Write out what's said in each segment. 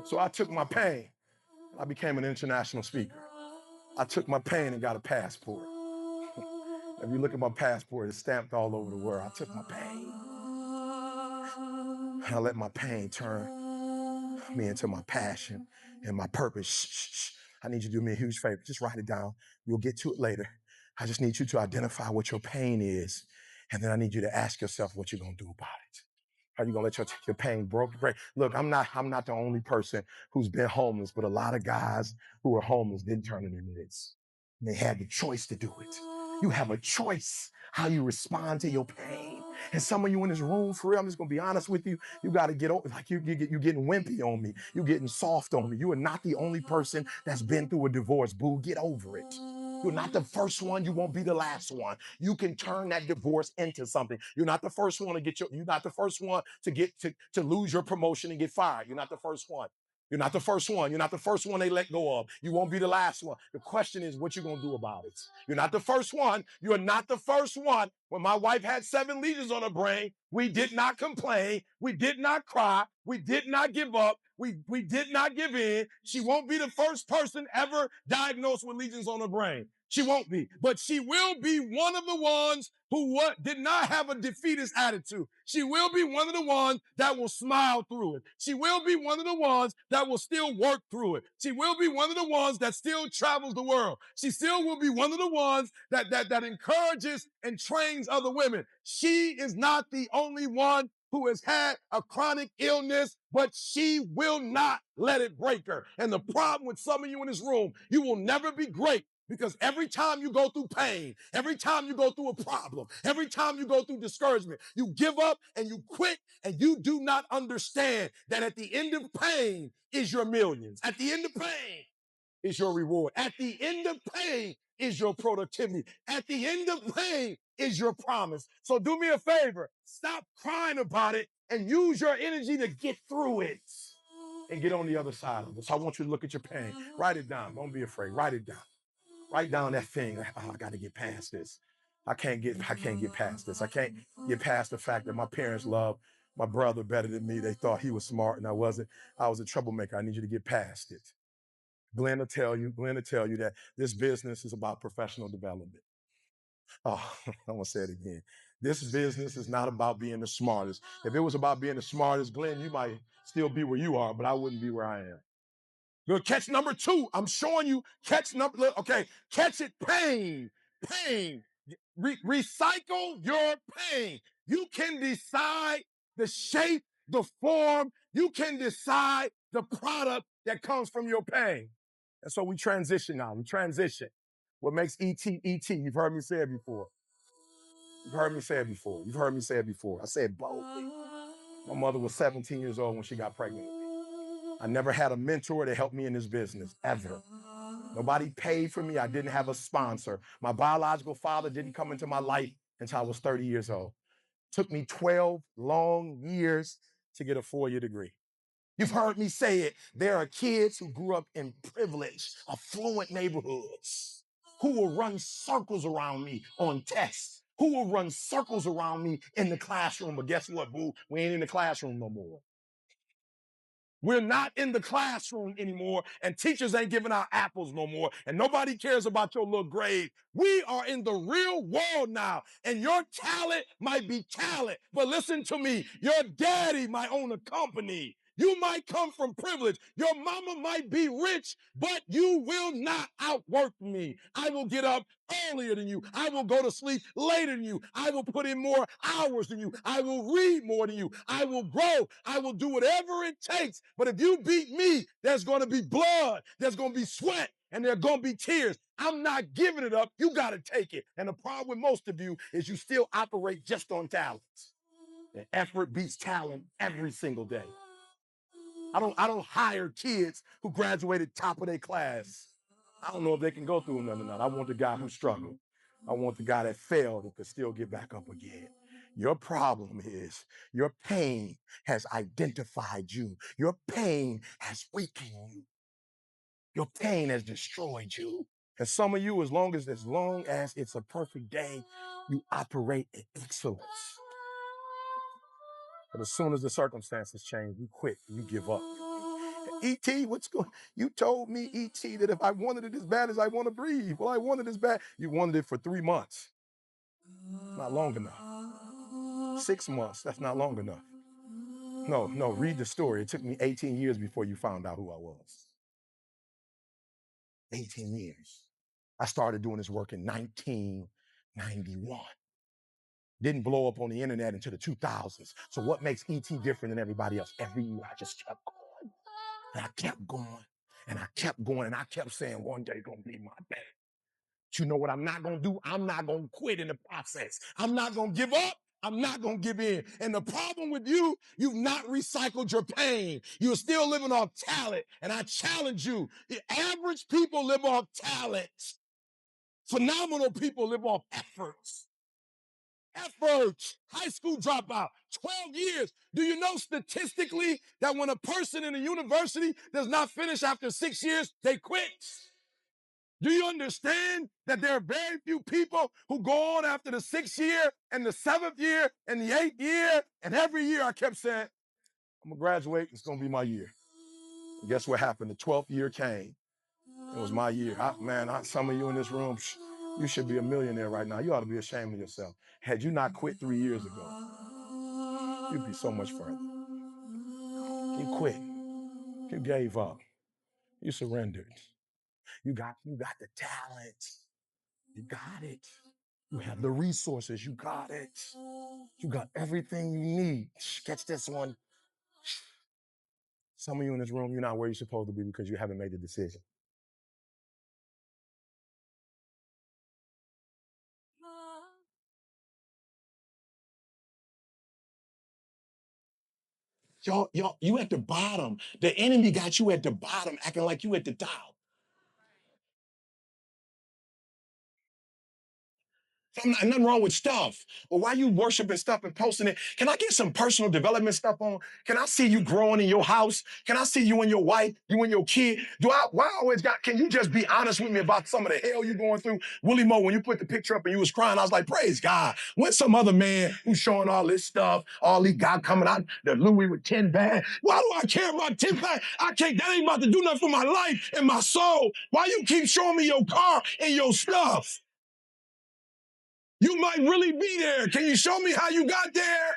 So I took my pain. I became an international speaker. I took my pain and got a passport. If you look at my passport, it's stamped all over the world. I took my pain. And I let my pain turn me into my passion and my purpose. Shh. I need you to do me a huge favor. Just write it down. You'll get to it later. I just need you to identify what your pain is. And then I need you to ask yourself what you're going to do about it. Are you gonna let your pain break? Look, I'm not the only person who's been homeless, but a lot of guys who are homeless didn't turn it into this. They had the choice to do it. You have a choice how you respond to your pain. And some of you in this room, for real, I'm just gonna be honest with you. You got to get over, like you're getting wimpy on me. You're getting soft on me. You are not the only person that's been through a divorce. Boo, get over it. You're not the first one. You won't be the last one. You can turn that divorce into something. You're not the first one to you're not the first one to lose your promotion and get fired. You're not the first one. You're not the first one. You're not the first one they let go of. You won't be the last one. The question is what you're going to do about it. You're not the first one. You're not the first one. When my wife had 7 lesions on her brain, we did not complain. We did not cry. We did not give up. We did not give in. She won't be the first person ever diagnosed with lesions on her brain. She won't be. But she will be one of the ones who did not have a defeatist attitude. She will be one of the ones that will smile through it. She will be one of the ones that will still work through it. She will be one of the ones that still travels the world. She still will be one of the ones that encourages and trains other women. She is not the only one who has had a chronic illness, but she will not let it break her. And the problem with some of you in this room, you will never be great. Because every time you go through pain, every time you go through a problem, every time you go through discouragement, you give up and you quit and you do not understand that at the end of pain is your millions. At the end of pain is your reward. At the end of pain is your productivity. At the end of pain is your promise. So do me a favor. Stop crying about it and use your energy to get through it and get on the other side of it. So I want you to look at your pain. Write it down. Don't be afraid. Write it down. Write down that thing. Oh, I got to get past this. I can't get past this. I can't get past the fact that my parents loved my brother better than me. They thought he was smart and I wasn't. I was a troublemaker. I need you to get past it. Glenn will tell you that this business is about professional development. Oh, I'm gonna say it again. This business is not about being the smartest. If it was about being the smartest, Glenn, you might still be where you are, but I wouldn't be where I am. Good catch number 2. I'm showing you catch number. Okay, catch it. Pain. Recycle your pain. You can decide the shape, the form. You can decide the product that comes from your pain. And so we transition now. We transition. What makes ET? You've heard me say it before. You've heard me say it before. You've heard me say it before. I said boldly. My mother was 17 years old when she got pregnant with me. I never had a mentor to help me in this business, ever. Nobody paid for me. I didn't have a sponsor. My biological father didn't come into my life until I was 30 years old. Took me 12 long years to get a 4-year degree. You've heard me say it. There are kids who grew up in privileged, affluent neighborhoods who will run circles around me on tests, who will run circles around me in the classroom. But guess what, boo? We ain't in the classroom no more. We're not in the classroom anymore, and teachers ain't giving out apples no more, and nobody cares about your little grade. We are in the real world now, and your talent might be talent, but listen to me, your daddy might own a company. You might come from privilege. Your mama might be rich, but you will not outwork me. I will get up earlier than you. I will go to sleep later than you. I will put in more hours than you. I will read more than you. I will grow. I will do whatever it takes. But if you beat me, there's going to be blood. There's going to be sweat. And there are going to be tears. I'm not giving it up. You got to take it. And the problem with most of you is you still operate just on talent. And effort beats talent every single day. I don't hire kids who graduated top of their class. I don't know if they can go through none of that. I want the guy who struggled. I want the guy that failed and could still get back up again. Your problem is your pain has identified you. Your pain has weakened you. Your pain has destroyed you. And some of you, as long as it's a perfect day, you operate in excellence. But as soon as the circumstances change, you quit, you give up. E.T., what's going? You told me, E.T., that if I wanted it as bad as I want to breathe, well, I wanted it as bad. You wanted it for 3 months. Not long enough. 6 months, that's not long enough. No, read the story. It took me 18 years before you found out who I was. 18 years. I started doing this work in 1991. Didn't blow up on the internet until the 2000s. So what makes ET different than everybody else? Every year I just kept going. And I kept going. And I kept going. And I kept saying, one day gonna be my day. But you know what I'm not gonna do? I'm not gonna quit in the process. I'm not gonna give up. I'm not gonna give in. And the problem with you, you've not recycled your pain. You're still living off talent. And I challenge you. The average people live off talent. Phenomenal people live off efforts. Effort. High school dropout, 12 years. Do you know statistically that when a person in a university does not finish after 6 years, they quit? Do you understand that there are very few people who go on after the 6th year and the 7th year and the 8th year? And every year I kept saying, I'm gonna graduate, it's gonna be my year. And guess what happened? The 12th year came. It was my year. Some of you in this room, you should be a millionaire right now. You ought to be ashamed of yourself. Had you not quit 3 years ago, you'd be so much further. You quit. You gave up. You surrendered. You got the talent. You got it. You have the resources. You got it. You got everything you need. Catch this one. Some of you in this room, you're not where you're supposed to be because you haven't made the decision. You at the bottom. The enemy got you at the bottom, acting like you at the top. Nothing wrong with stuff. But why you worshiping stuff and posting it? Can I get some personal development stuff on? Can I see you growing in your house? Can I see you and your wife, you and your kid? Can you just be honest with me about some of the hell you're going through? Willie Moe, when you put the picture up and you was crying, I was like, praise God. When some other man who's showing all this stuff, all he got coming out, the Louis with 10 bags. Why do I care about 10 bags? That ain't about to do nothing for my life and my soul. Why you keep showing me your car and your stuff? You might really be there. Can you show me how you got there?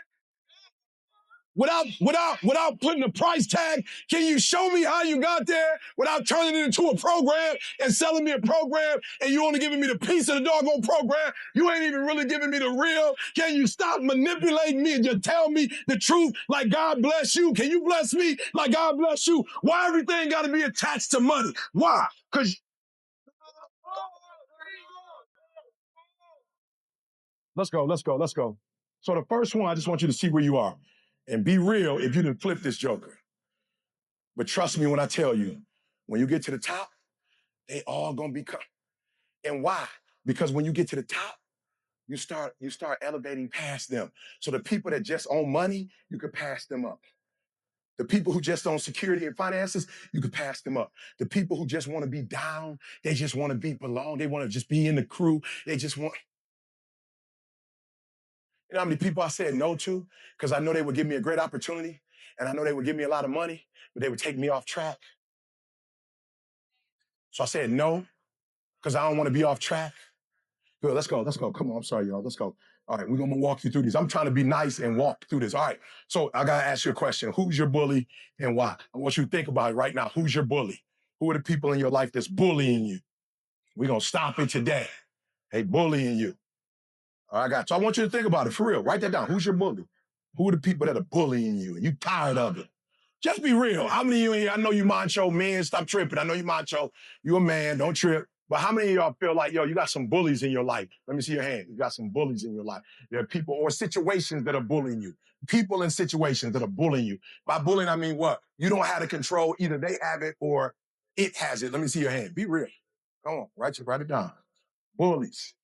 Without putting a price tag, can you show me how you got there without turning it into a program and selling me a program and you only giving me the piece of the doggone program? You ain't even really giving me the real. Can you stop manipulating me and just tell me the truth like God bless you? Can you bless me like God bless you? Why everything got to be attached to money? Why? Because let's go. So the first one, I just want you to see where you are. And be real if you didn't flip this joker. But trust me when I tell you, when you get to the top, they all gonna become. And why? Because when you get to the top, you start elevating past them. So the people that just own money, you could pass them up. The people who just own security and finances, you could pass them up. The people who just want to be down, they just want to be belong. They want to just be in the crew. They just want. You know how many people I said no to? Because I know they would give me a great opportunity and I know they would give me a lot of money, but they would take me off track. So I said no, because I don't want to be off track. Good, let's go. Come on, I'm sorry, y'all. Let's go. All right, we're gonna walk you through these. I'm trying to be nice and walk through this. All right, so I gotta ask you a question. Who's your bully and why? I want you to think about it right now. Who's your bully? Who are the people in your life that's bullying you? We're gonna stop it today. Hey, bullying you. All right, I got you. So I want you to think about it for real. Write that down. Who's your bully? Who are the people that are bullying you and you tired of it? Just be real. How many of you in here, I know you macho, men, stop tripping. I know you macho. You a man, don't trip. But how many of y'all feel like, yo, you got some bullies in your life? Let me see your hand. You got some bullies in your life. There are people or situations that are bullying you. People in situations that are bullying you. By bullying, I mean what? You don't have the control. Either they have it or it has it. Let me see your hand. Be real. Come on, write it down. Bullies.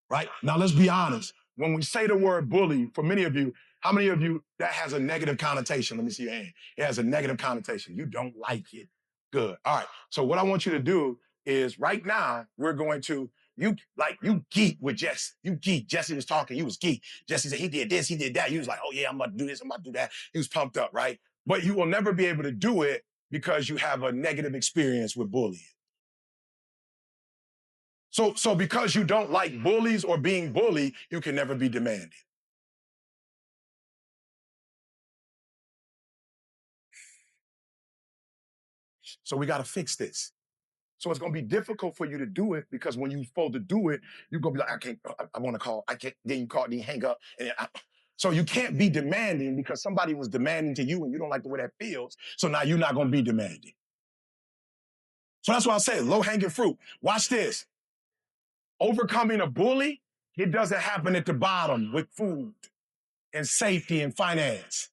Right? Now, let's be honest. When we say the word bully, for many of you, how many of you that has a negative connotation? Let me see your hand. It has a negative connotation. You don't like it. Good. All right. So what I want you to do is right now, we're going to, you geek with Jesse. You geek. Jesse was talking. You was geek. Jesse said, he did this, he did that. You was like, oh yeah, I'm about to do this, I'm about to do that. He was pumped up, right? But you will never be able to do it because you have a negative experience with bullying. So because you don't like bullies or being bullied, you can never be demanding. So we got to fix this. So it's going to be difficult for you to do it because when you're supposed to do it, you're going to be like, I can't, I want to call, I can't, then you call, then you hang up. So you can't be demanding because somebody was demanding to you and you don't like the way that feels. So now you're not going to be demanding. So that's why I say low hanging fruit. Watch this. Overcoming a bully, it doesn't happen at the bottom with food and safety and finance.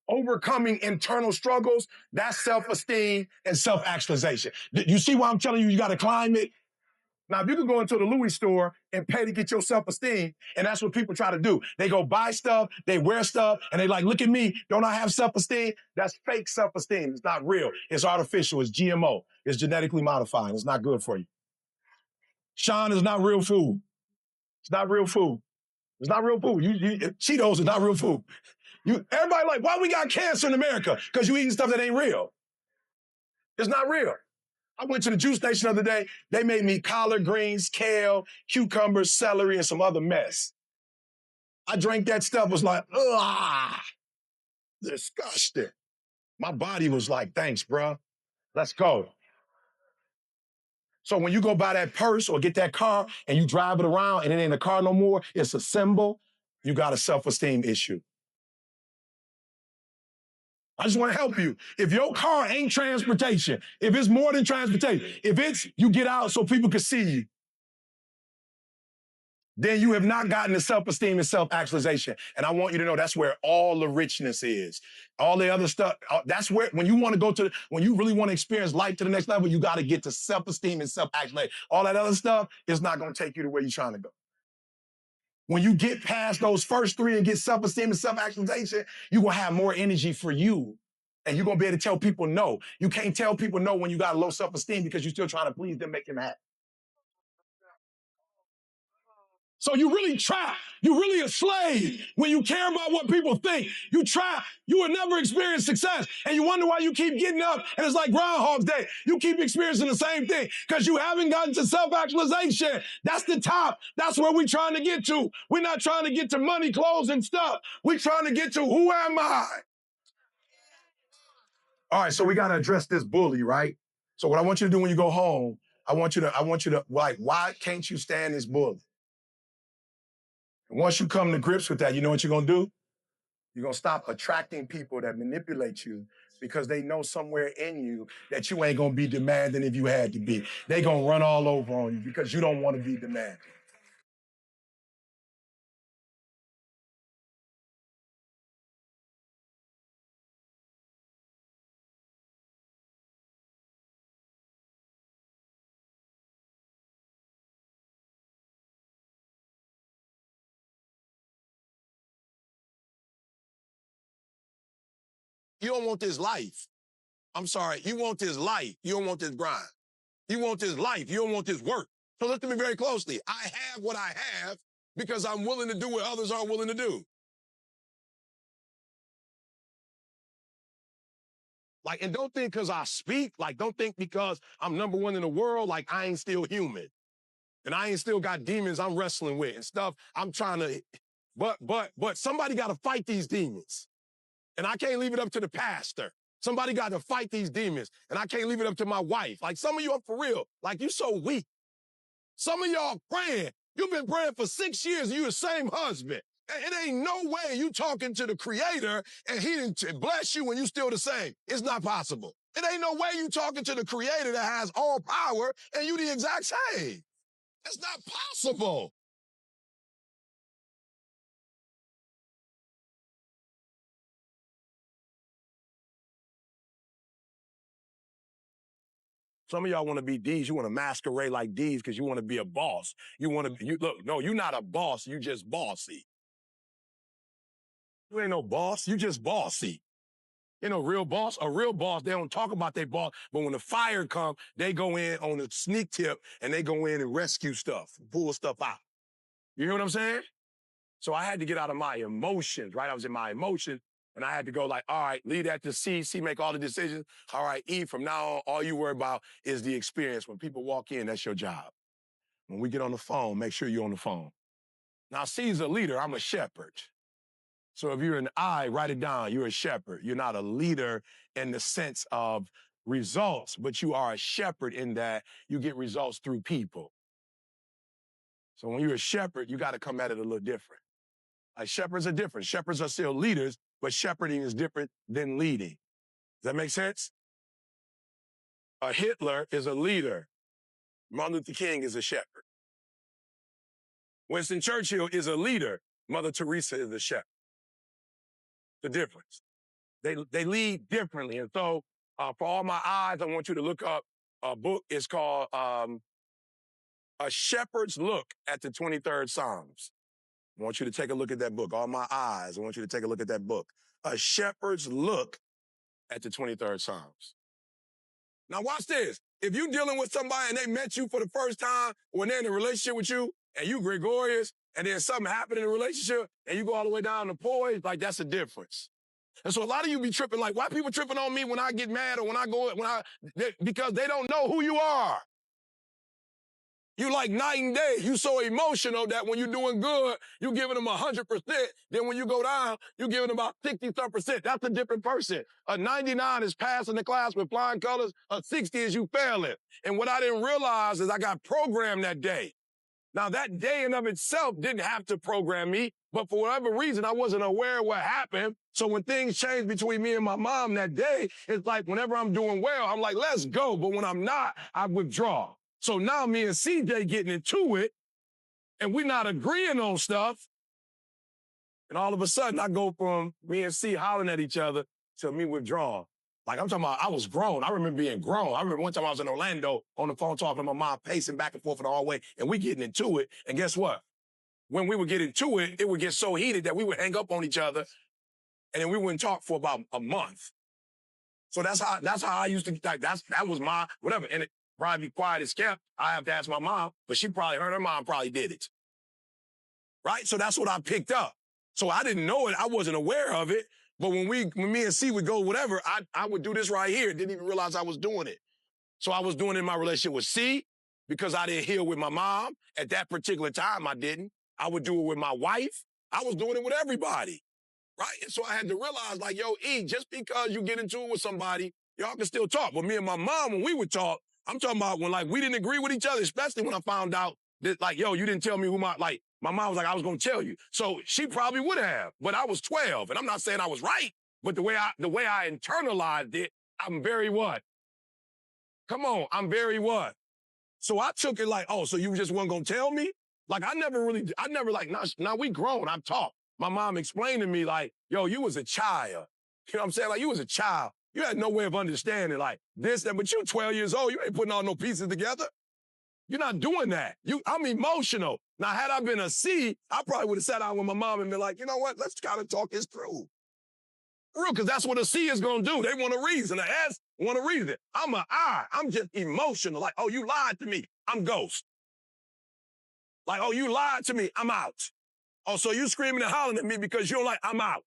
Overcoming internal struggles, that's self-esteem and self-actualization. You see why I'm telling you got to climb it? Now, if you can go into the Louis store and pay to get your self-esteem, and that's what people try to do. They go buy stuff, they wear stuff, and they like, look at me, don't I have self-esteem? That's fake self-esteem. It's not real. It's artificial. It's GMO. It's genetically modified. It's not good for you. Sean is not real food. It's not real food. It's not real food. Cheetos is not real food. Everybody like, why we got cancer in America? Because you eating stuff that ain't real. It's not real. I went to the juice station the other day. They made me collard greens, kale, cucumbers, celery, and some other mess. I drank that stuff, was like, ugh, disgusting. My body was like, thanks, bro. Let's go. So when you go buy that purse or get that car and you drive it around and it ain't a car no more, it's a symbol, you got a self-esteem issue. I just want to help you. If your car ain't transportation, if it's more than transportation, if it's you get out so people can see you, then you have not gotten the self-esteem and self-actualization. And I want you to know that's where all the richness is. All the other stuff, that's where, when you want to go to, when you really want to experience life to the next level, you got to get to self-esteem and self-actualization. All that other stuff is not going to take you to where you're trying to go. When you get past those first three and get self-esteem and self-actualization, you're going to have more energy for you. And you're going to be able to tell people no. You can't tell people no when you got low self-esteem because you're still trying to please them, make them happy. So you really trapped. You really a slave when you care about what people think. You trapped. You will never experience success. And you wonder why you keep getting up and it's like Groundhog's Day. You keep experiencing the same thing because you haven't gotten to self-actualization. That's the top. That's where we're trying to get to. We're not trying to get to money, clothes, and stuff. We're trying to get to who am I? All right, so we got to address this bully, right? So what I want you to do when you go home, I want you to like, why can't you stand this bully? And once you come to grips with that, you know what you're going to do? You're going to stop attracting people that manipulate you because they know somewhere in you that you ain't going to be demanding if you had to be. They going to run all over on you because you don't want to be demanding. You don't want this life. I'm sorry. You want this life. You don't want this grind. You want this life. You don't want this work. So listen to me very closely. I have what I have because I'm willing to do what others aren't willing to do. Like, and don't think because I speak, like, don't think because I'm number one in the world, like I ain't still human. And I ain't still got demons I'm wrestling with and stuff. I'm trying to, but somebody got to fight these demons. And I can't leave it up to the pastor. Somebody got to fight these demons. And I can't leave it up to my wife. Like some of you are for real. Like you so weak. Some of y'all praying. You've been praying for 6 years and you the same husband. It ain't no way you talking to the creator and he didn't bless you when you still the same. It's not possible. It ain't no way you talking to the creator that has all power and you the exact same. It's not possible. Some of y'all want to be D's. You want to masquerade like D's because you want to be a boss. You want to, look, no, you're not a boss. You just bossy. You ain't no boss. You just bossy. You know, real boss, a real boss, they don't talk about their boss, but when the fire come, they go in on a sneak tip and they go in and rescue stuff, pull stuff out. You hear what I'm saying? So I had to get out of my emotions, right? I was in my emotions And I had to go like, all right, leave that to C. C make all the decisions. All right, E, from now on, all you worry about is the experience. When people walk in, that's your job. When we get on the phone, make sure you're on the phone. Now, C's a leader. I'm a shepherd. So if you're an I, write it down. You're a shepherd. You're not a leader in the sense of results, but you are a shepherd in that you get results through people. So when you're a shepherd, you got to come at it a little different. Like shepherds are different. Shepherds are still leaders, but shepherding is different than leading. Does that make sense? A Hitler is a leader. Martin Luther King is a shepherd. Winston Churchill is a leader. Mother Teresa is a shepherd. The difference. They lead differently. And so for all my eyes, I want you to look up a book. It's called A Shepherd's Look at the 23rd Psalms. I want you to take a look at that book. All my eyes, I want you to take a look at that book. A Shepherd's Look at the 23rd Psalms. Now watch this. If you're dealing with somebody and they met you for the first time when they're in a relationship with you and you gregarious and then something happened in the relationship and you go all the way down to poise, like that's a difference. And so a lot of you be tripping, like, why people tripping on me when I get mad or because they don't know who you are. You like night and day. You so emotional that when you're doing good, you're giving them 100%. Then when you go down, you're giving them about 60-some%. That's a different person. A 99 is passing the class with flying colors. A 60 is you failing. And what I didn't realize is I got programmed that day. Now, that day in of itself didn't have to program me, but for whatever reason, I wasn't aware of what happened. So when things changed between me and my mom that day, it's like whenever I'm doing well, I'm like, let's go. But when I'm not, I withdraw. So now me and CJ getting into it, and we're not agreeing on stuff. And all of a sudden, I go from me and C hollering at each other to me withdrawing. Like, I'm talking about, I was grown. I remember being grown. I remember one time I was in Orlando on the phone talking to my mom, pacing back and forth in the hallway, and we getting into it. And guess what? When we would get into it, it would get so heated that we would hang up on each other, and then we wouldn't talk for about a month. So that's how I used to, like, that was my, whatever. And it probably be quiet as kept. I have to ask my mom, but she probably heard her mom probably did it. Right? So that's what I picked up. So I didn't know it. I wasn't aware of it. But when me and C would go whatever, I would do this right here. Didn't even realize I was doing it. So I was doing it in my relationship with C because I didn't heal with my mom. At that particular time, I didn't. I would do it with my wife. I was doing it with everybody. Right? And so I had to realize, like, yo, E, just because you get into it with somebody, y'all can still talk. But me and my mom, when we would talk, I'm talking about when, like, we didn't agree with each other, especially when I found out that, like, yo, you didn't tell me who my mom was like, I was going to tell you. So she probably would have, but I was 12. And I'm not saying I was right, but the way I internalized it, I'm very what? Come on, I'm very what? So I took it like, oh, so you just weren't going to tell me? Like, I never like, now we grown, I've talked. My mom explained to me like, yo, you was a child. You know what I'm saying? Like, you was a child. You had no way of understanding like this, that, but you're 12 years old. You ain't putting all no pieces together. You're not doing that. I'm emotional. Now, had I been a C, I probably would have sat down with my mom and been like, you know what? Let's kind of talk this through. For real, because that's what a C is going to do. They want a reason. An S want a reason. I'm an I. I'm just emotional. Like, oh, you lied to me. I'm ghost. Like, oh, you lied to me. I'm out. Oh, so you screaming and hollering at me because you don't like, I'm out.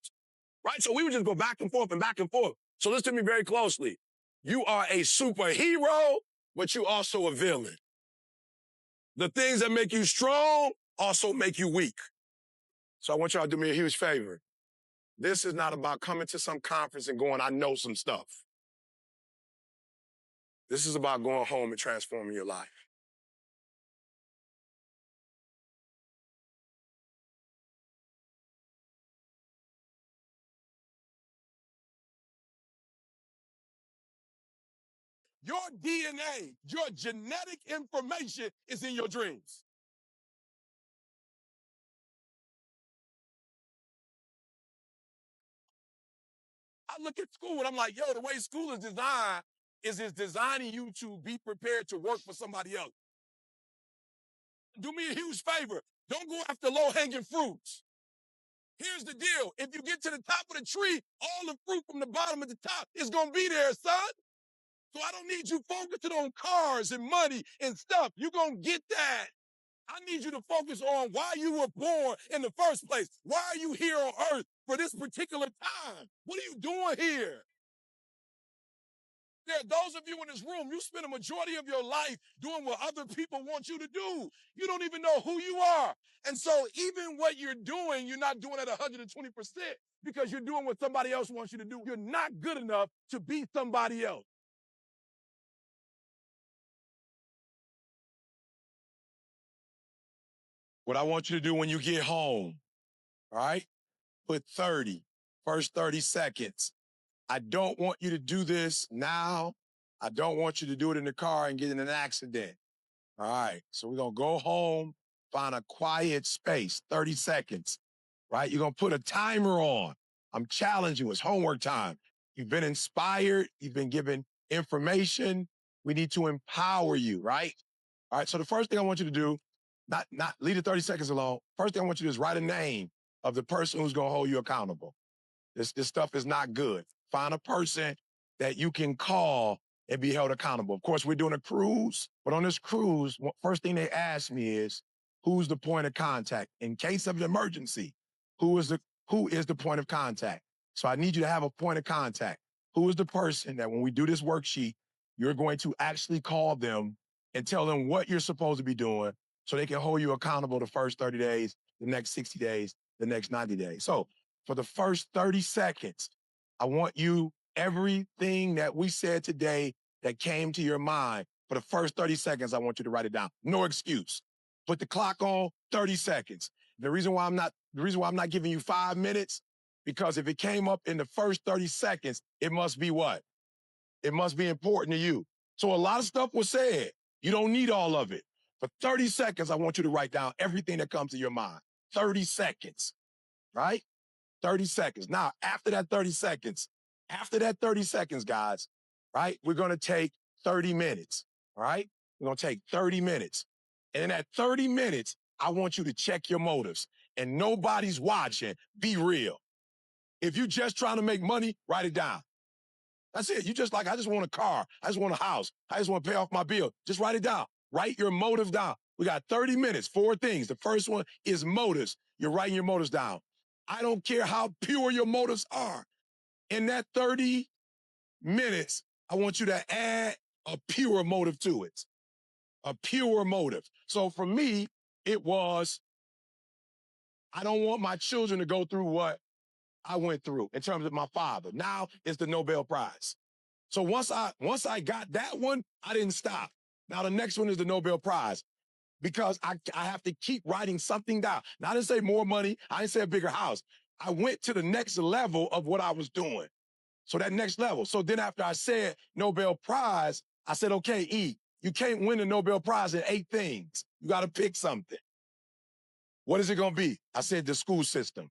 Right? So we would just go back and forth and back and forth. So listen to me very closely. You are a superhero, but you also a villain. The things that make you strong also make you weak. So I want y'all to do me a huge favor. This is not about coming to some conference and going, I know some stuff. This is about going home and transforming your life. Your DNA, your genetic information is in your dreams. I look at school and I'm like, yo, the way school is designed is it's designing you to be prepared to work for somebody else. Do me a huge favor. Don't go after low-hanging fruits. Here's the deal. If you get to the top of the tree, all the fruit from the bottom of the top is going to be there, son. So I don't need you focusing on cars and money and stuff. You're going to get that. I need you to focus on why you were born in the first place. Why are you here on earth for this particular time? What are you doing here? There are those of you in this room, you spend a majority of your life doing what other people want you to do. You don't even know who you are. And so even what you're doing, you're not doing at 120% because you're doing what somebody else wants you to do. You're not good enough to be somebody else. What I want you to do when you get home, all right? Put 30, first 30 seconds. I don't want you to do this now. I don't want you to do it in the car and get in an accident. All right, so we're gonna go home, find a quiet space, 30 seconds, right? You're gonna put a timer on. I'm challenging you, it's homework time. You've been inspired, you've been given information. We need to empower you, right? All right, so the first thing I want you to do, not leave the 30 seconds alone. First thing I want you to do is write a name of the person who's gonna hold you accountable. This stuff is not good. Find a person that you can call and be held accountable. Of course, we're doing a cruise, but on this cruise, first thing they ask me is, who's the point of contact? In case of an emergency, who is the point of contact? So I need you to have a point of contact. Who is the person that when we do this worksheet, you're going to actually call them and tell them what you're supposed to be doing so they can hold you accountable the first 30 days, the next 60 days, the next 90 days. So for the first 30 seconds, I want you, everything that we said today that came to your mind, for the first 30 seconds, I want you to write it down. No excuse. Put the clock on, 30 seconds. The reason why I'm not giving you 5 minutes, because if it came up in the first 30 seconds, it must be what? It must be important to you. So a lot of stuff was said. You don't need all of it. For 30 seconds, I want you to write down everything that comes to your mind. 30 seconds, right? 30 seconds. Now, after that 30 seconds, guys, right, we're going to take 30 minutes, all right? We're going to take 30 minutes. And in that 30 minutes, I want you to check your motives. And nobody's watching. Be real. If you're just trying to make money, write it down. That's it. You just like, I just want a car. I just want a house. I just want to pay off my bill. Just write it down. Write your motives down. We got 30 minutes, 4 things. The first one is motives. You're writing your motives down. I don't care how pure your motives are. In that 30 minutes, I want you to add a pure motive to it. A pure motive. So for me, it was, I don't want my children to go through what I went through in terms of my father. Now it's the Nobel Prize. So once I got that one, I didn't stop. Now the next one is the Nobel Prize, because I have to keep writing something down. Now I didn't say more money. I didn't say a bigger house. I went to the next level of what I was doing. So that next level. So then after I said Nobel Prize, I said, okay, E, you can't win the Nobel Prize in 8 things. You got to pick something. What is it going to be? I said the school system.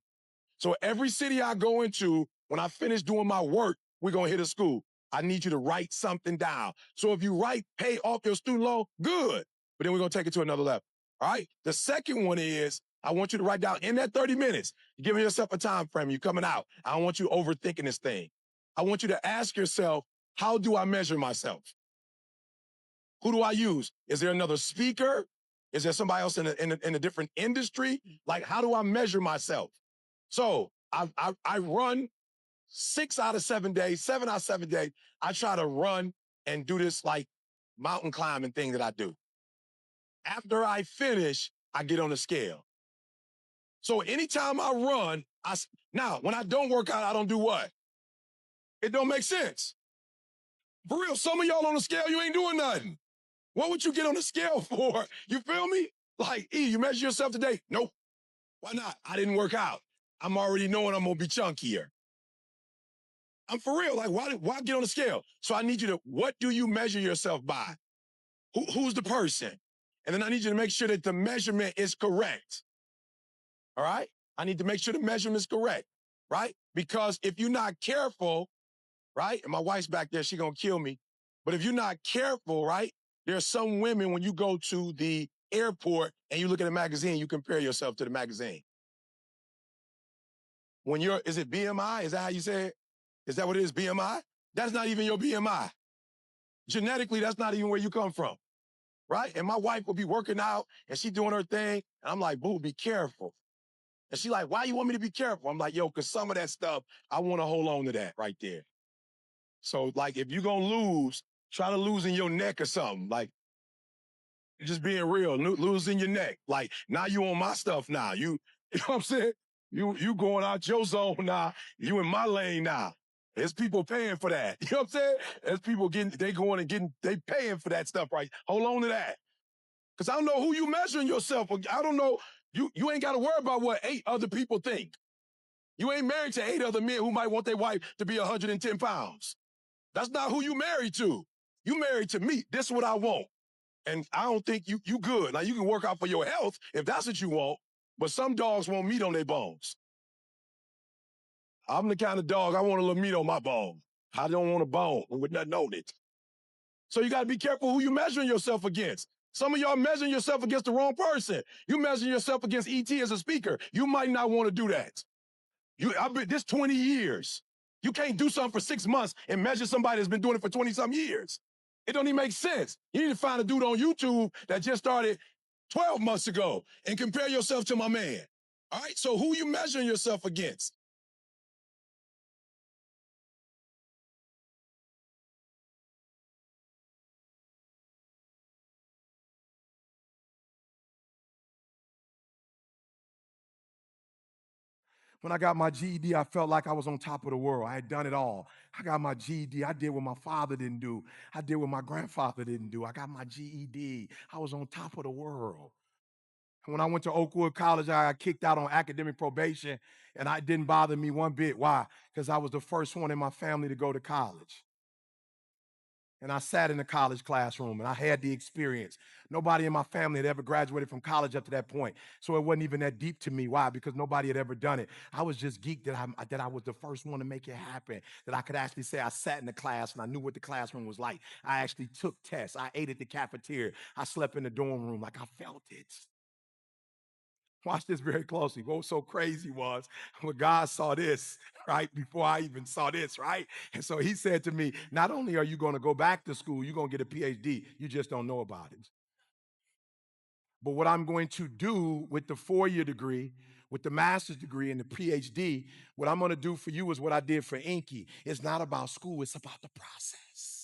So every city I go into, when I finish doing my work, we're going to hit a school. I need you to write something down. So if you write, pay off your student loan, good. But then we're going to take it to another level. All right? The second one is, I want you to write down in that 30 minutes, you're giving yourself a time frame, you're coming out. I don't want you overthinking this thing. I want you to ask yourself, how do I measure myself? Who do I use? Is there another speaker? Is there somebody else in a different industry? Like, how do I measure myself? So I run 6 out of 7 days, 7 out of 7 days. I try to run and do this like mountain climbing thing that I do. After I finish, I get on the scale. So anytime I run, now when I don't work out, I don't do what? It don't make sense. For real, some of y'all on the scale, you ain't doing nothing. What would you get on the scale for? You feel me? Like, E, you measure yourself today? Nope. Why not? I didn't work out. I'm already knowing I'm gonna be chunkier. I'm for real. Like, why get on the scale? So I need you to, what do you measure yourself by? Who's the person? And then I need you to make sure that the measurement is correct. All right? I need to make sure the measurement is correct, right? Because if you're not careful, right? And my wife's back there, she's gonna kill me. But if you're not careful, right? There's some women, when you go to the airport and you look at a magazine, you compare yourself to the magazine. When is it BMI? Is that how you say it? Is that what it is, BMI? That's not even your BMI. Genetically, that's not even where you come from. right? And my wife will be working out and she doing her thing. And I'm like, boo, be careful. And she like, why you want me to be careful? I'm like, yo, because some of that stuff, I want to hold on to that right there. So like, if you're going to lose, try to lose in your neck or something. Like, just being real, losing your neck. Like, now you on my stuff now. You know what I'm saying? You going out your zone now. You in my lane now. There's people paying for that. You know what I'm saying? There's people they paying for that stuff, right? Hold on to that. Because I don't know who you measuring yourself. I don't know. You ain't got to worry about what 8 other people think. You ain't married to 8 other men who might want their wife to be 110 pounds. That's not who you married to. You married to me. This is what I want. And I don't think you good. Now you can work out for your health if that's what you want, but some dogs want meat on their bones. I'm the kind of dog I want a little meat on my bone. I don't want a bone with nothing on it. So you got to be careful who you measuring yourself against. Some of y'all measuring yourself against the wrong person. You measuring yourself against ET as a speaker. You might not want to do that. I've been this 20 years. You can't do something for 6 months and measure somebody that's been doing it for 20 some years. It don't even make sense. You need to find a dude on YouTube that just started 12 months ago and compare yourself to my man. All right, so who you measuring yourself against? When I got my GED, I felt like I was on top of the world. I had done it all. I got my GED. I did what my father didn't do. I did what my grandfather didn't do. I got my GED. I was on top of the world. When I went to Oakwood College, I got kicked out on academic probation, and it didn't bother me one bit. Why? Because I was the first one in my family to go to college. And I sat in the college classroom and I had the experience. Nobody in my family had ever graduated from college up to that point. So it wasn't even that deep to me. Why? Because nobody had ever done it. I was just geeked that I was the first one to make it happen, that I could actually say I sat in the class and I knew what the classroom was like. I actually took tests. I ate at the cafeteria. I slept in the dorm room like I felt it. Watch this very closely. What was so crazy was when God saw this, right, before I even saw this, right? And so he said to me, not only are you going to go back to school, you're going to get a PhD. You just don't know about it. But what I'm going to do with the 4-year degree, with the master's degree and the PhD, what I'm going to do for you is what I did for Inky. It's not about school, it's about the process.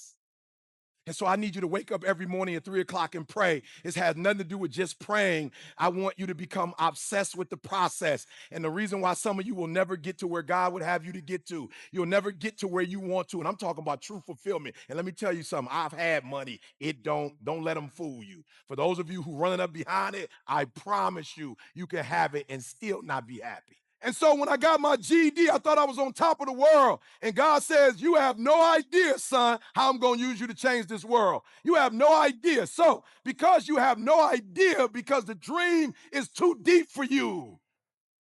And so I need you to wake up every morning at 3 o'clock and pray. It has nothing to do with just praying. I want you to become obsessed with the process. And the reason why some of you will never get to where God would have you to get to, you'll never get to where you want to. And I'm talking about true fulfillment. And let me tell you something. I've had money. Don't let them fool you. For those of you who running up behind it, I promise you, you can have it and still not be happy. And so when I got my GED, I thought I was on top of the world. And God says, you have no idea, son, how I'm going to use you to change this world. You have no idea. So because you have no idea, because the dream is too deep for you,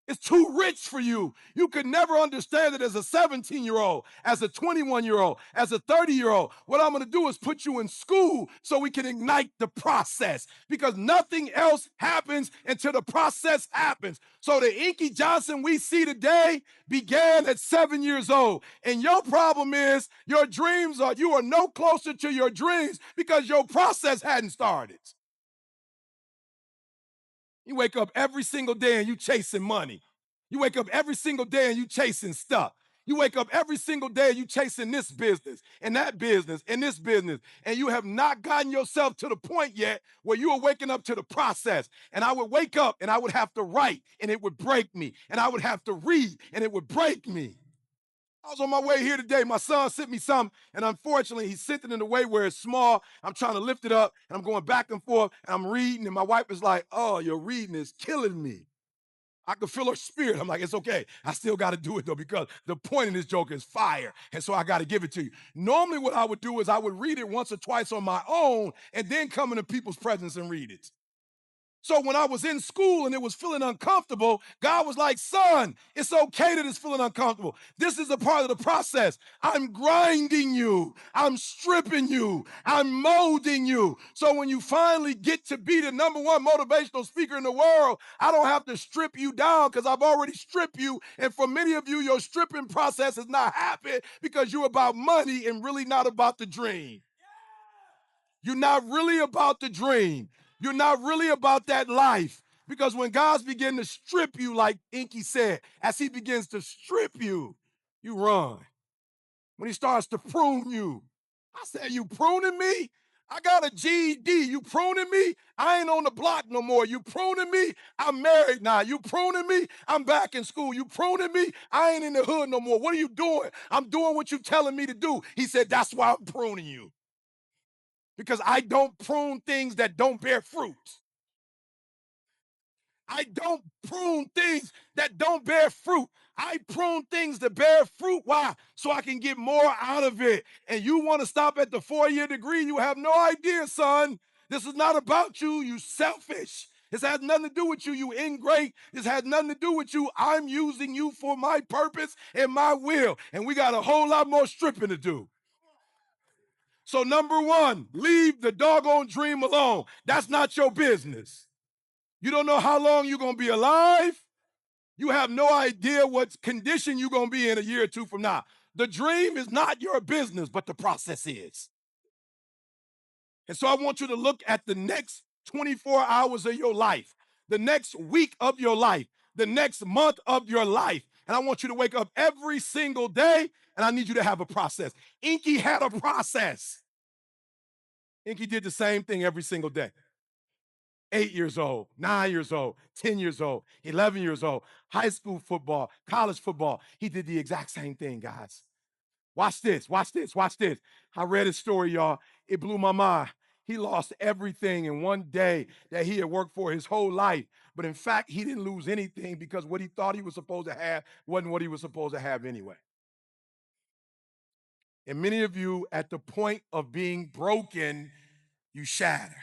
it's too rich for you. You could never understand it as a 17-year-old, as a 21-year-old, as a 30-year-old. What I'm going to do is put you in school so we can ignite the process, because nothing else happens until the process happens. So the Inky Johnson we see today began at 7 years old. And your problem is you are no closer to your dreams because your process hadn't started. You wake up every single day and you chasing money. You wake up every single day and you chasing stuff. You wake up every single day and you chasing this business and that business and this business. And you have not gotten yourself to the point yet where you are waking up to the process. And I would wake up and I would have to write and it would break me. And I would have to read and it would break me. I was on my way here today. My son sent me something, and unfortunately, he sent it in a way where it's small. I'm trying to lift it up, and I'm going back and forth, and I'm reading, and my wife is like, oh, your reading is killing me. I could feel her spirit. I'm like, it's okay. I still got to do it, though, because the point in this joke is fire, and so I got to give it to you. Normally, what I would do is I would read it once or twice on my own, and then come into people's presence and read it. So when I was in school and it was feeling uncomfortable, God was like, son, it's okay that it's feeling uncomfortable. This is a part of the process. I'm grinding you. I'm stripping you. I'm molding you. So when you finally get to be the #1 motivational speaker in the world, I don't have to strip you down because I've already stripped you. And for many of you, your stripping process is not happening because you're about money and really not about the dream. You're not really about the dream. You're not really about that life. Because when God's begin to strip you, like Inky said, as he begins to strip you, you run. When he starts to prune you, I said, you pruning me? I got a GED. You pruning me? I ain't on the block no more. You pruning me? I'm married now. You pruning me? I'm back in school. You pruning me? I ain't in the hood no more. What are you doing? I'm doing what you're telling me to do. He said, that's why I'm pruning you. Because I don't prune things that don't bear fruit. I don't prune things that don't bear fruit. I prune things that bear fruit. Why? So I can get more out of it. And you want to stop at the 4-year degree? You have no idea, son. This is not about you. You selfish. This has nothing to do with you. You ingrate. This has nothing to do with you. I'm using you for my purpose and my will. And we got a whole lot more stripping to do. So number one, leave the doggone dream alone. That's not your business. You don't know how long you're going to be alive. You have no idea what condition you're going to be in a year or two from now. The dream is not your business, but the process is. And so I want you to look at the next 24 hours of your life, the next week of your life, the next month of your life. And I want you to wake up every single day, and I need you to have a process. Inky had a process. Inky did the same thing every single day. 8 years old, 9 years old, 10 years old, 11 years old, high school football, college football. He did the exact same thing, guys. Watch this, watch this, watch this. I read his story, y'all. It blew my mind. He lost everything in one day that he had worked for his whole life. But in fact, he didn't lose anything because what he thought he was supposed to have wasn't what he was supposed to have anyway. And many of you, at the point of being broken, you shatter.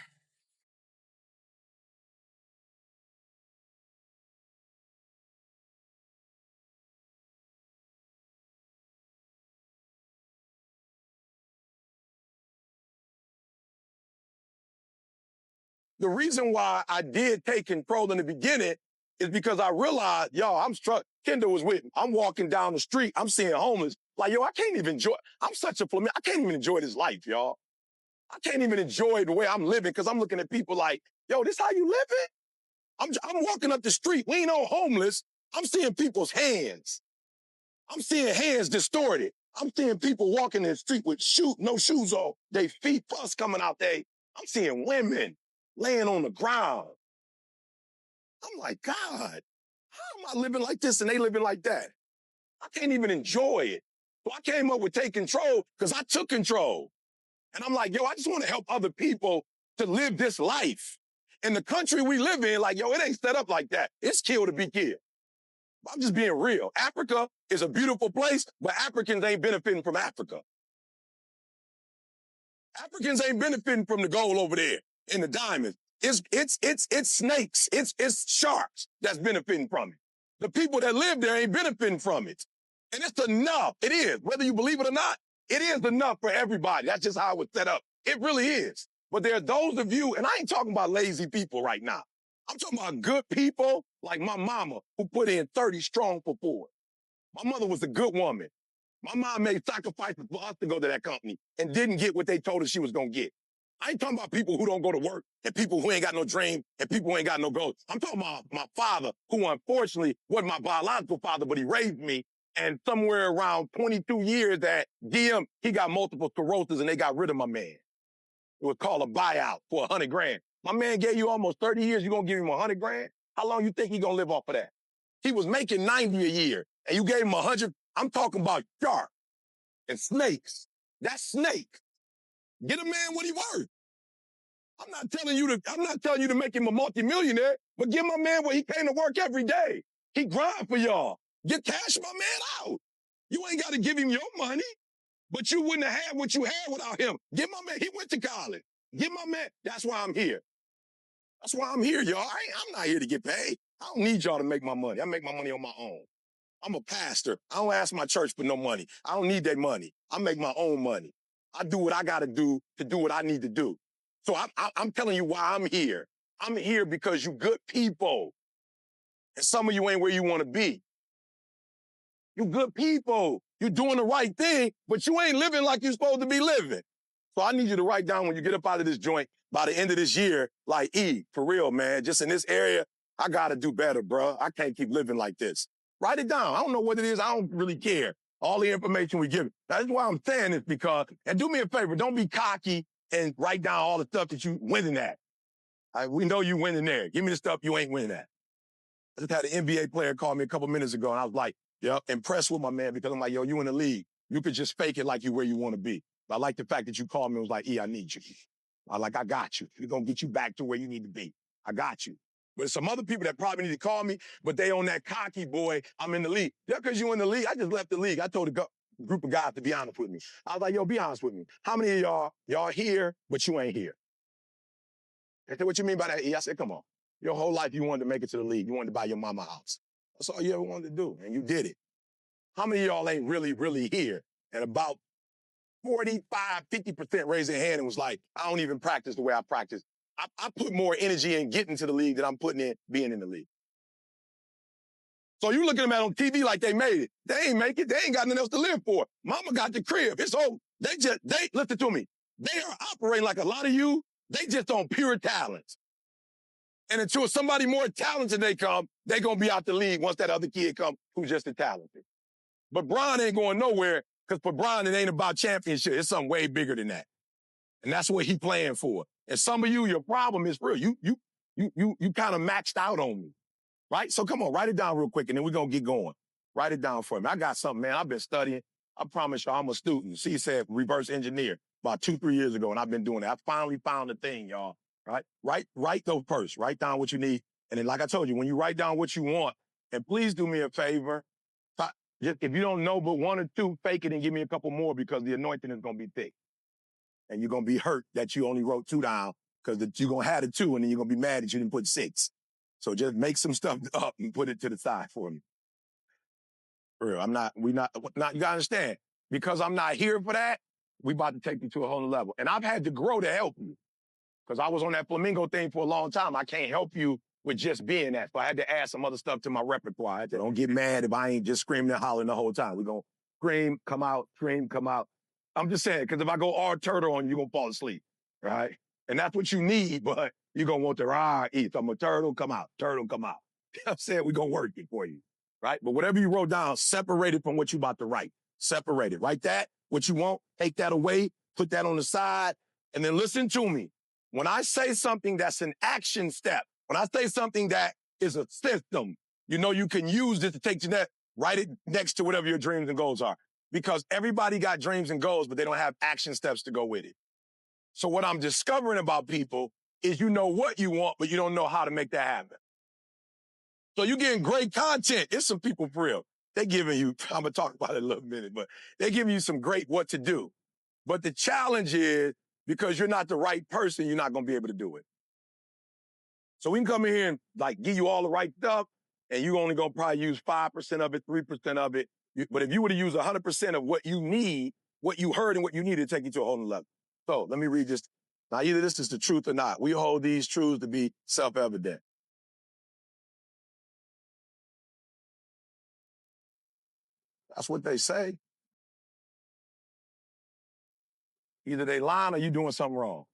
The reason why I did take control in the beginning is because I realized, y'all, I'm struck. Kendall was with me. I'm walking down the street. I'm seeing homeless. Like, yo, I can't even enjoy. I'm such a flamingo. I can't even enjoy this life, y'all. I can't even enjoy the way I'm living because I'm looking at people like, yo, this how you living? I'm walking up the street. We ain't all homeless. I'm seeing people's hands. I'm seeing hands distorted. I'm seeing people walking in the street with no shoes on. They feet pus coming out there. I'm seeing women laying on the ground. I'm like, God, how am I living like this and they living like that? I can't even enjoy it. So I came up with take control because I took control. And I'm like, yo, I just want to help other people to live this life. In the country we live in, like, yo, it ain't set up like that. It's kill to be killed. I'm just being real. Africa is a beautiful place, but Africans ain't benefiting from Africa. Africans ain't benefiting from the gold over there and the diamonds. It's snakes. It's sharks that's benefiting from it. The people that live there ain't benefiting from it. And it's enough. It is. Whether you believe it or not, it is enough for everybody. That's just how it's set up. It really is. But there are those of you, and I ain't talking about lazy people right now. I'm talking about good people like my mama who put in 30 strong for four. My mother was a good woman. My mom made sacrifices for us to go to that company and didn't get what they told us she was going to get. I ain't talking about people who don't go to work and people who ain't got no dream and people who ain't got no goals. I'm talking about my father, who unfortunately wasn't my biological father, but he raised me. And somewhere around 22 years at DM, he got multiple sclerosis and they got rid of my man. It was called a buyout for 100 grand. My man gave you almost 30 years. You going to give him 100 grand? How long you think he going to live off of that? He was making 90 a year and you gave him 100. I'm talking about sharks and snakes. That's snake. Get a man what he worth. I'm not telling you to make him a multimillionaire, but give my man what he came to work every day. He grind for y'all. Get cash my man out. You ain't got to give him your money, but you wouldn't have had what you had without him. Give my man, he went to college. Give my man, that's why I'm here. That's why I'm here, y'all. I'm not here to get paid. I don't need y'all to make my money. I make my money on my own. I'm a pastor. I don't ask my church for no money. I don't need their money. I make my own money. I do what I got to do what I need to do. So I'm telling you why I'm here. I'm here because you good people. And some of you ain't where you want to be. You good people. You doing the right thing, but you ain't living like you're supposed to be living. So I need you to write down when you get up out of this joint by the end of this year, like, for real, man, just in this area, I got to do better, bro. I can't keep living like this. Write it down. I don't know what it is. I don't really care. All the information we give. That's why I'm saying this because, and do me a favor, don't be cocky and write down all the stuff that you winning at. We know you winning there. Give me the stuff you ain't winning at. I just had an NBA player call me a couple minutes ago, and I was like, impressed with my man because I'm like, yo, you in the league. You could just fake it like you where you want to be. But I like the fact that you called me and was like, I need you. I got you. We're going to get you back to where you need to be. I got you. But some other people that probably need to call me, but they on that cocky, boy, I'm in the league. Just because you in the league, I just left the league. I told a group of guys to be honest with me. I was like, yo, be honest with me. How many of y'all here, but you ain't here? They said, what you mean by that, I said, come on. Your whole life you wanted to make it to the league. You wanted to buy your mama a house. That's all you ever wanted to do, and you did it. How many of y'all ain't really, really here? And about 45, 50% raised their hand and was like, I don't even practice the way I practice. I put more energy in getting to the league than I'm putting in being in the league. So you looking at them on TV like they made it. They ain't make it. They ain't got nothing else to live for. Mama got the crib. It's over. They listen to me. They are operating like a lot of you. They just on pure talent. And until somebody more talented they come, they going to be out the league once that other kid come who's just as talented. But Bron ain't going nowhere because for Bron, it ain't about championship. It's something way bigger than that. And that's what he playing for. And some of you, your problem is real. You kind of maxed out on me, right? So come on, write it down real quick, and then we're going to get going. Write it down for me. I got something, man. I've been studying. I promise you, I'm a student. See, said reverse engineer about 2-3 years ago, and I've been doing that. I finally found the thing, y'all, right? Write those first. Write down what you need. And then, like I told you, when you write down what you want, and please do me a favor, just if you don't know but one or two, fake it and give me a couple more because the anointing is going to be thick. And you're going to be hurt that you only wrote 2 down because you're going to have the 2 and then you're going to be mad that you didn't put 6. So just make some stuff up and put it to the side for me. For real, you got to understand, because I'm not here for that, we about to take you to a whole new level. And I've had to grow to help you because I was on that flamingo thing for a long time. I can't help you with just being that. So I had to add some other stuff to my repertoire. Don't get mad if I ain't just screaming and hollering the whole time. We're going to scream, come out, scream, come out. I'm just saying, because if I go all turtle on you, you're going to fall asleep, right? And that's what you need, but you're going to want to eat. So I'm a turtle, come out, turtle, come out. I'm saying we're going to work it for you, right? But whatever you wrote down, separate it from what you're about to write. Separate it. Write that, what you want, take that away, put that on the side, and then listen to me. When I say something that's an action step, when I say something that is a system, you know you can use this to take you that, write it next to whatever your dreams and goals are. Because everybody got dreams and goals, but they don't have action steps to go with it. So what I'm discovering about people is you know what you want, but you don't know how to make that happen. So you're getting great content. It's some people for real. They're giving you, I'm going to talk about it in a little minute, but they're giving you some great what to do. But the challenge is, because you're not the right person, you're not going to be able to do it. So we can come in here and like give you all the right stuff, and you're only going to probably use 5% of it, 3% of it. But if you were to use 100% of what you need, what you heard and what you need to take you to a whole new level. So let me read this. Now, either this is the truth or not. We hold these truths to be self-evident. That's what they say. Either they lying or you doing something wrong.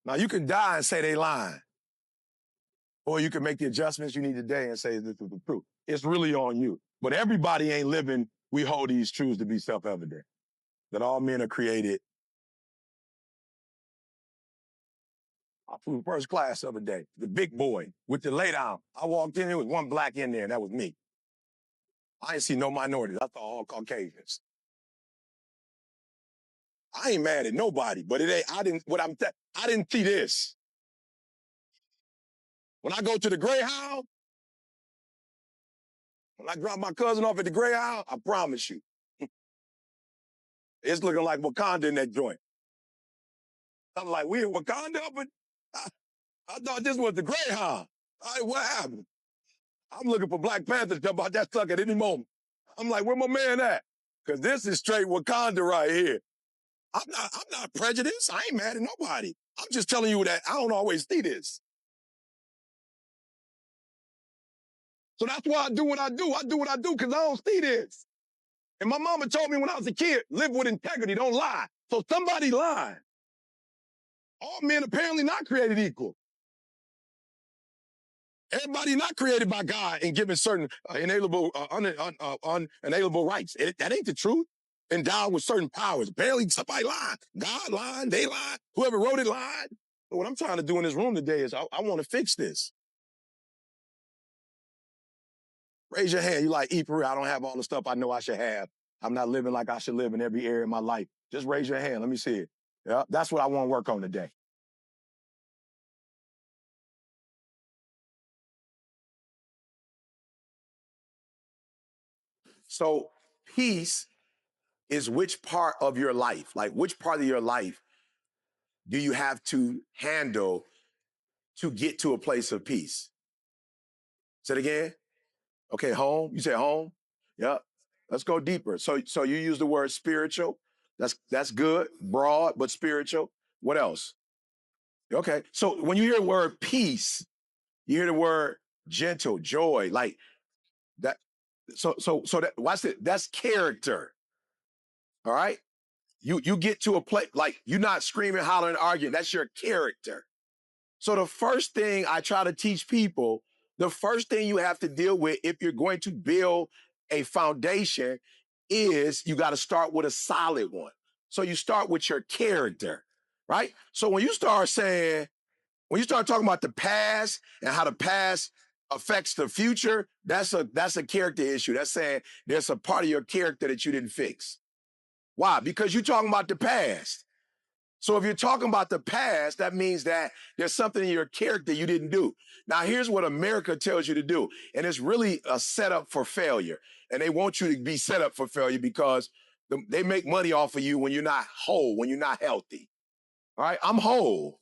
Now, you can die and say they lying. Or you can make the adjustments you need today and say this is the truth. It's really on you. But everybody ain't living, we hold these truths to be self-evident. That all men are created. I flew first class the other day, the big boy with the lay down. I walked in, there was one black in there, and that was me. I ain't see no minorities. I thought all Caucasians. I ain't mad at nobody, but I didn't see this. When I go to the Greyhound, when I drop my cousin off at the Greyhound, I promise you, it's looking like Wakanda in that joint. I'm like, we in Wakanda, but I thought this was the Greyhound. All right, what happened? I'm looking for Black Panther to jump out that sucker at any moment. I'm like, where my man at? Because this is straight Wakanda right here. I'm not prejudiced. I ain't mad at nobody. I'm just telling you that I don't always see this. So that's why I do what I do. I do what I do because I don't see this. And my mama told me when I was a kid, live with integrity, don't lie. So somebody lied. All men apparently not created equal. Everybody not created by God and given certain unalienable rights. That ain't the truth. Endowed with certain powers. Apparently somebody lied. God lied. They lied. Whoever wrote it lied. But what I'm trying to do in this room today is I want to fix this. Raise your hand. You like, Peru, I don't have all the stuff I know I should have. I'm not living like I should live in every area of my life. Just raise your hand. Let me see it. Yeah, that's what I want to work on today. So peace is which part of your life, like which part of your life do you have to handle to get to a place of peace? Say it again. Okay, home. You say home. Yep. Let's go deeper. So you use the word spiritual. That's good, broad, but spiritual. What else? Okay. So when you hear the word peace, you hear the word gentle, joy, like that. So that watch it. That's character. All right. You get to a place like you're not screaming, hollering, arguing. That's your character. So the first thing I try to teach people, the first thing you have to deal with if you're going to build a foundation is you got to start with a solid one. So you start with your character, right? So when you start talking about the past and how the past affects the future, that's a character issue. That's saying there's a part of your character that you didn't fix. Why? Because you're talking about the past. So if you're talking about the past, that means that there's something in your character you didn't do. Now, here's what America tells you to do. And it's really a setup for failure. And they want you to be set up for failure because they make money off of you when you're not whole, when you're not healthy. All right, I'm whole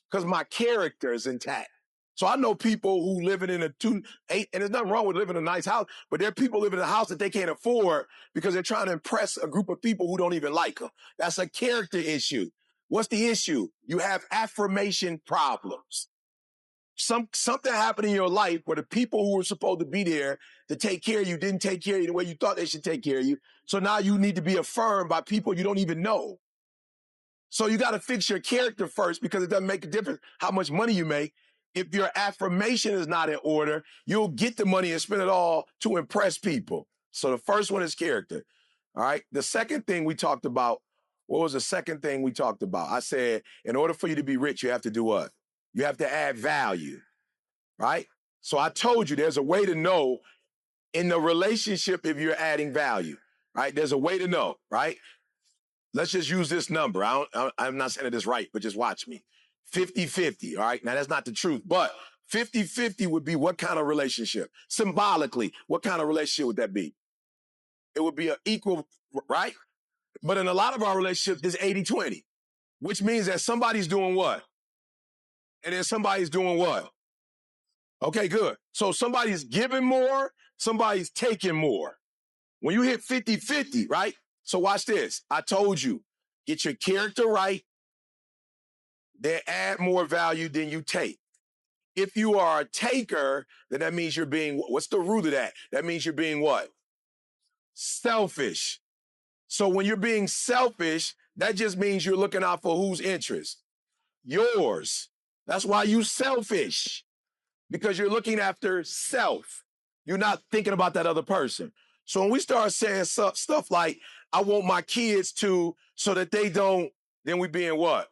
because my character is intact. So I know people who living in a 2-8, and there's nothing wrong with living in a nice house, but there are people living in a house that they can't afford because they're trying to impress a group of people who don't even like them. That's a character issue. What's the issue? You have affirmation problems. Something happened in your life where the people who were supposed to be there to take care of you didn't take care of you the way you thought they should take care of you. So now you need to be affirmed by people you don't even know. So you got to fix your character first because it doesn't make a difference how much money you make. If your affirmation is not in order, you'll get the money and spend it all to impress people. So the first one is character. All right. The second thing we talked about, what was the second thing we talked about? I said, in order for you to be rich, you have to do what? You have to add value, right? So I told you there's a way to know in the relationship if you're adding value, right? There's a way to know, right? Let's just use this number. I'm not saying it is right, but just watch me. 50-50, all right? Now, that's not the truth, but 50-50 would be what kind of relationship? Symbolically, what kind of relationship would that be? It would be an equal, right? But in a lot of our relationships, it's 80-20, which means that somebody's doing what? And then somebody's doing what? Okay, good. So somebody's giving more, somebody's taking more. When you hit 50-50, right? So watch this. I told you, get your character right, they add more value than you take. If you are a taker, then that means you're being, what's the root of that? That means you're being what? Selfish. So when you're being selfish, that just means you're looking out for whose interest? Yours. That's why you selfish, because you're looking after self. You're not thinking about that other person. So when we start saying stuff like, I want my kids to, so that they don't, then we being what?